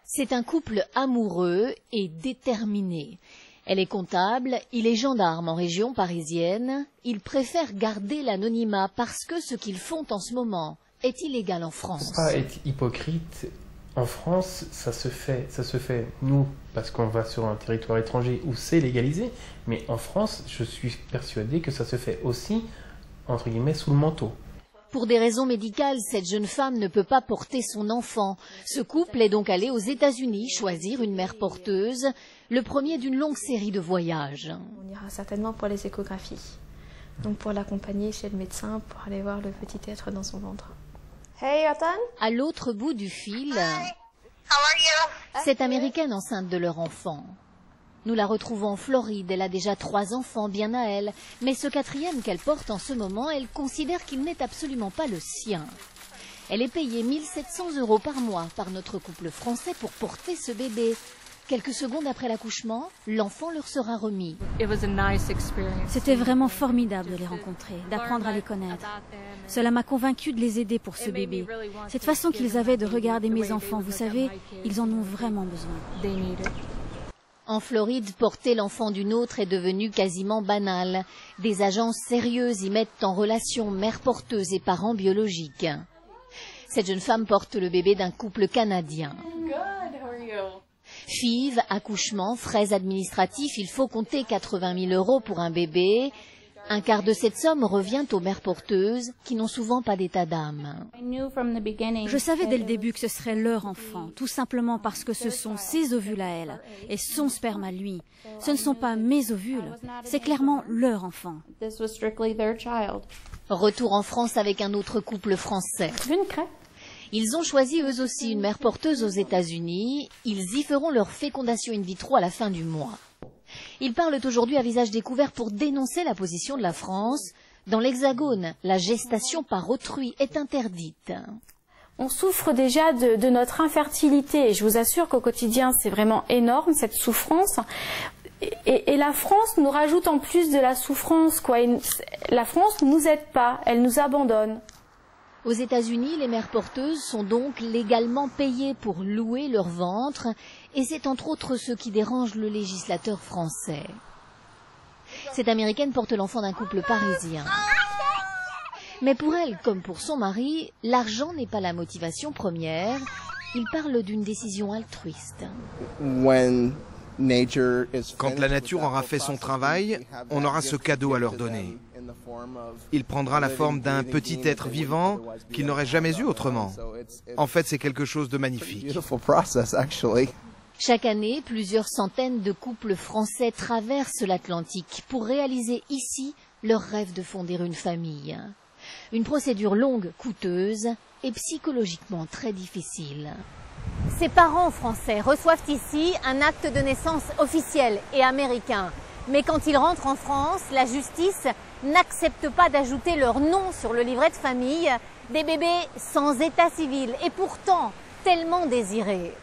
C'est un couple amoureux et déterminé. Elle est comptable, il est gendarme en région parisienne. Ils préfèrent garder l'anonymat parce que ce qu'ils font en ce moment est illégal en France. Pas être hypocrite. En France, ça se fait, nous, parce qu'on va sur un territoire étranger où c'est légalisé, mais en France, je suis persuadé que ça se fait aussi, entre guillemets, sous le manteau. Pour des raisons médicales, cette jeune femme ne peut pas porter son enfant. Ce couple est donc allé aux États-Unis choisir une mère porteuse, le premier d'une longue série de voyages. On ira certainement pour les échographies, donc pour l'accompagner chez le médecin, pour aller voir le petit être dans son ventre. Hey, Ethan. À l'autre bout du fil, cette Américaine enceinte de leur enfant. Nous la retrouvons en Floride, elle a déjà 3 enfants, bien à elle. Mais ce 4e qu'elle porte en ce moment, elle considère qu'il n'est absolument pas le sien. Elle est payée 1 700 € par mois par notre couple français pour porter ce bébé. Quelques secondes après l'accouchement, l'enfant leur sera remis. C'était vraiment formidable de les rencontrer, d'apprendre à les connaître. Cela m'a convaincue de les aider pour ce bébé. Cette façon qu'ils avaient de regarder mes enfants, vous savez, ils en ont vraiment besoin. En Floride, porter l'enfant d'une autre est devenu quasiment banal. Des agences sérieuses y mettent en relation mère porteuse et parents biologiques. Cette jeune femme porte le bébé d'un couple canadien. FIV, accouchement, frais administratifs, il faut compter 80 000 € pour un bébé. Un quart de cette somme revient aux mères porteuses qui n'ont souvent pas d'état d'âme. Je savais dès le début que ce serait leur enfant, tout simplement parce que ce sont ses ovules à elle et son sperme à lui. Ce ne sont pas mes ovules, c'est clairement leur enfant. Retour en France avec un autre couple français. Ils ont choisi eux aussi une mère porteuse aux États-Unis. Ils y feront leur fécondation in vitro à la fin du mois. Ils parlent aujourd'hui à visage découvert pour dénoncer la position de la France. Dans l'Hexagone, la gestation par autrui est interdite. On souffre déjà de notre infertilité et je vous assure qu'au quotidien c'est vraiment énorme cette souffrance. Et la France nous rajoute en plus de la souffrance, quoi. La France ne nous aide pas, elle nous abandonne. Aux États-Unis, les mères porteuses sont donc légalement payées pour louer leur ventre, et c'est entre autres ce qui dérange le législateur français. Cette Américaine porte l'enfant d'un couple parisien. Mais pour elle, comme pour son mari, l'argent n'est pas la motivation première. Il parle d'une décision altruiste. Quand la nature aura fait son travail, on aura ce cadeau à leur donner. Il prendra la forme d'un petit être vivant qu'ils n'auraient jamais eu autrement. En fait, c'est quelque chose de magnifique. Chaque année, plusieurs centaines de couples français traversent l'Atlantique pour réaliser ici leur rêve de fonder une famille. Une procédure longue, coûteuse et psychologiquement très difficile. Ces parents français reçoivent ici un acte de naissance officiel et américain. Mais quand ils rentrent en France, la justice n'accepte pas d'ajouter leur nom sur le livret de famille. Des bébés sans état civil et pourtant tellement désirés.